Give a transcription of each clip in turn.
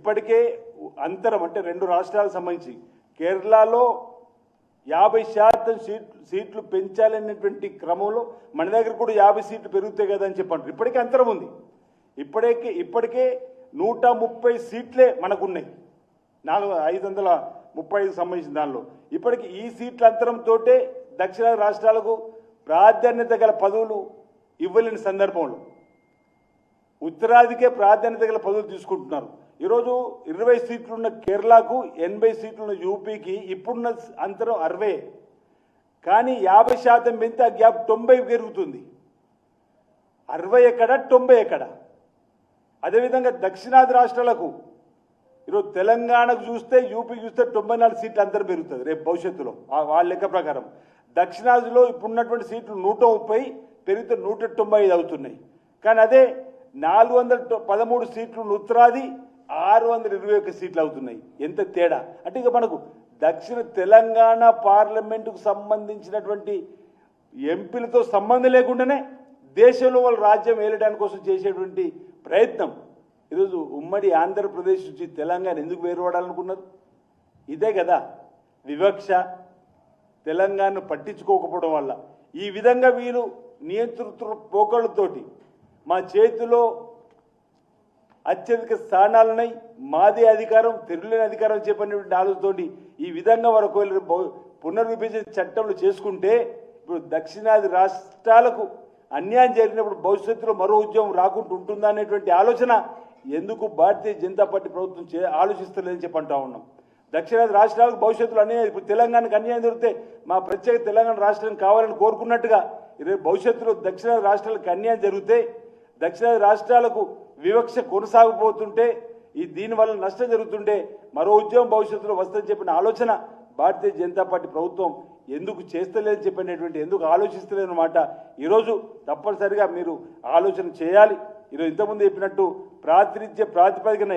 ఇప్పటికే అంతరం అంటే రెండు రాష్ట్రాలకు సంబంధించి కేరళలో 50% సీట్లు పెంచాలనేటువంటి క్రమంలో మన దగ్గర కూడా 50 సీట్లు పెరుగుతాయి కదా అని చెప్పంటారు. ఇప్పటికే అంతరం ఉంది. ఇప్పటికే 130 సీట్లే మనకున్నాయి 535 సంబంధించిన దానిలో. ఇప్పటికి ఈ సీట్ల అంతరంతో దక్షిణాది రాష్ట్రాలకు ప్రాధాన్యత గల పదవులు ఇవ్వలేని సందర్భంలో ఉత్తరాదికే ప్రాధాన్యత గల పదవులు తీసుకుంటున్నారు. ఈరోజు 20 సీట్లున్న కేరళకు 80 సీట్లున్న యూపీకి ఇప్పుడున్న అంతరం 60, కానీ 50% పెంచితే ఆ గ్యాప్ 90 పెరుగుతుంది. 60 ఎక్కడ 90 ఎక్కడ? అదేవిధంగా దక్షిణాది రాష్ట్రాలకు ఈరోజు తెలంగాణకు చూస్తే యూపీకి చూస్తే 94 సీట్లు అంతరం పెరుగుతుంది రేపు భవిష్యత్తులో వాళ్ళ లెక్క ప్రకారం. దక్షిణాదిలో ఇప్పుడున్నటువంటి సీట్లు 130 పెరిగితే 195 అవుతున్నాయి. కానీ అదే 413 సీట్లు ఉత్తరాది 621 సీట్లు అవుతున్నాయి. ఎంత తేడా అంటే ఇక మనకు దక్షిణ తెలంగాణ పార్లమెంటుకు సంబంధించినటువంటి ఎంపీలతో సంబంధం లేకుండానే దేశంలో వాళ్ళ రాజ్యం ఏలడానికి కోసం చేసేటువంటి ప్రయత్నం. ఈరోజు ఉమ్మడి ఆంధ్రప్రదేశ్ నుంచి తెలంగాణ ఎందుకు వేరుపడాలనుకున్నారు? ఇదే కదా వివక్ష, తెలంగాణను పట్టించుకోకపోవడం వల్ల. ఈ విధంగా వీరు నియంతృత్వ పోకళ్ళతోటి మా చేతిలో అత్యధిక స్థానాలున్నాయి, మాదే అధికారం, తిరుగులేని అధికారం చెప్పినటువంటి ఆలోచనతోటి ఈ విధంగా వారు ఒకవేళ పునర్విభజన చట్టంలో చేసుకుంటే ఇప్పుడు దక్షిణాది రాష్ట్రాలకు అన్యాయం జరిగినప్పుడు భవిష్యత్తులో మరో ఉద్యమం రాకుండా ఉంటుందా అనేటువంటి ఆలోచన ఎందుకు భారతీయ జనతా పార్టీ ప్రభుత్వం ఆలోచిస్తలేదని చెప్పి అంటా ఉన్నాం. దక్షిణాది రాష్ట్రాలకు భవిష్యత్తులో అన్యాయం, ఇప్పుడు తెలంగాణకు అన్యాయం జరిగితే మా ప్రత్యేక తెలంగాణ రాష్ట్రం కావాలని కోరుకున్నట్టుగా ఈరోజు భవిష్యత్తులో దక్షిణాది రాష్ట్రాలకు అన్యాయం జరిగితే, దక్షిణాది రాష్ట్రాలకు వివక్ష కొనసాగిపోతుంటే, దీనివల్ల నష్టం జరుగుతుంటే మరో ఉద్యమం భవిష్యత్తులో వస్తుందని చెప్పిన ఆలోచన భారతీయ జనతా పార్టీ ప్రభుత్వం ఎందుకు చేస్తలేదని చెప్పినటువంటి, ఎందుకు ఆలోచిస్తలేదన్నమాట. ఈరోజు తప్పనిసరిగా మీరు ఆలోచన చేయాలి. ఈరోజు ఇంతకుముందు చెప్పినట్టు ప్రాతినిధ్య ప్రాతిపదికన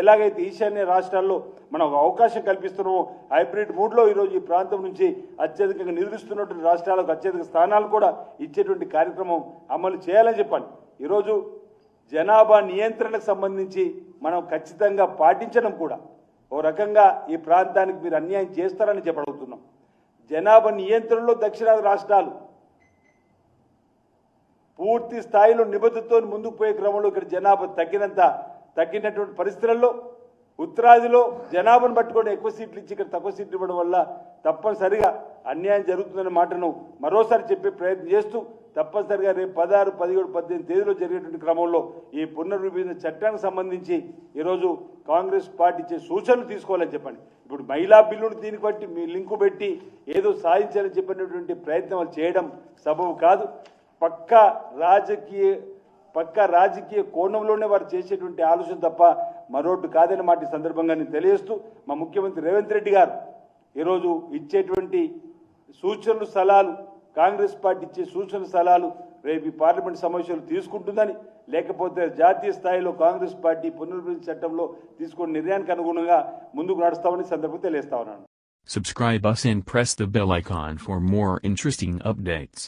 ఎలాగైతే ఈశాన్య రాష్ట్రాల్లో మనం అవకాశం కల్పిస్తున్నామో హైబ్రిడ్ మూడ్లో ఈరోజు ఈ ప్రాంతం నుంచి అత్యధికంగా నిద్రిస్తున్నటువంటి రాష్ట్రాలకు అత్యధిక స్థానాలు కూడా ఇచ్చేటువంటి కార్యక్రమం అమలు చేయాలని చెప్పండి. ఈరోజు జనాభా నియంత్రణకు సంబంధించి మనం ఖచ్చితంగా పాటించడం కూడా ఓ రకంగా ఈ ప్రాంతానికి మీరు అన్యాయం చేస్తారని చెప్పగలుగుతున్నాం. జనాభా నియంత్రణలో దక్షిణాది రాష్ట్రాలు పూర్తి స్థాయిలో నిబద్ధతతో ముందుకు పోయే క్రమంలో ఇక్కడ జనాభా తగ్గినటువంటి పరిస్థితులలో ఉత్తరాదిలో జనాభాను పట్టుకొని ఎక్కువ సీట్లు ఇచ్చి ఇక్కడ తక్కువ సీట్లు ఇవ్వడం వల్ల తప్పనిసరిగా అన్యాయం జరుగుతుందనే మాటను మరోసారి చెప్పే ప్రయత్నం చేస్తూ తప్పనిసరిగా రేపు 16, 17, 18 తేదీలో జరిగేటువంటి క్రమంలో ఈ పునర్విభజన చట్టానికి సంబంధించి ఈరోజు కాంగ్రెస్ పార్టీ ఇచ్చే సూచనలు తీసుకోవాలని చెప్పండి. ఇప్పుడు మహిళా బిల్లును దీనికి బట్టి మీ లింకు పెట్టి ఏదో సాధించాలని చెప్పినటువంటి ప్రయత్నం చేయడం సబబు కాదు. పక్కా రాజకీయ కోణంలోనే వారు చేసేటువంటి ఆలోచన తప్ప మరొకటి కాదని మాట ఈ సందర్భంగా నేను తెలియజేస్తూ, మా ముఖ్యమంత్రి రేవంత్ రెడ్డి గారు ఈరోజు ఇచ్చేటువంటి సూచనలు సలహాలు, కాంగ్రెస్ పార్టీ ఇచ్చే సూచనలు సలహాలు రేపు ఈ పార్లమెంట్ సమావేశాలు తీసుకుంటుందని, లేకపోతే జాతీయ స్థాయిలో కాంగ్రెస్ పార్టీ పునర్విభజన చట్టంలో తీసుకున్న నిర్ణయానికి అనుగుణంగా ముందుకు నడుస్తామని సందర్భంగా తెలియజేస్తా ఉన్నాను. Subscribe us and press the bell icon for more interesting updates.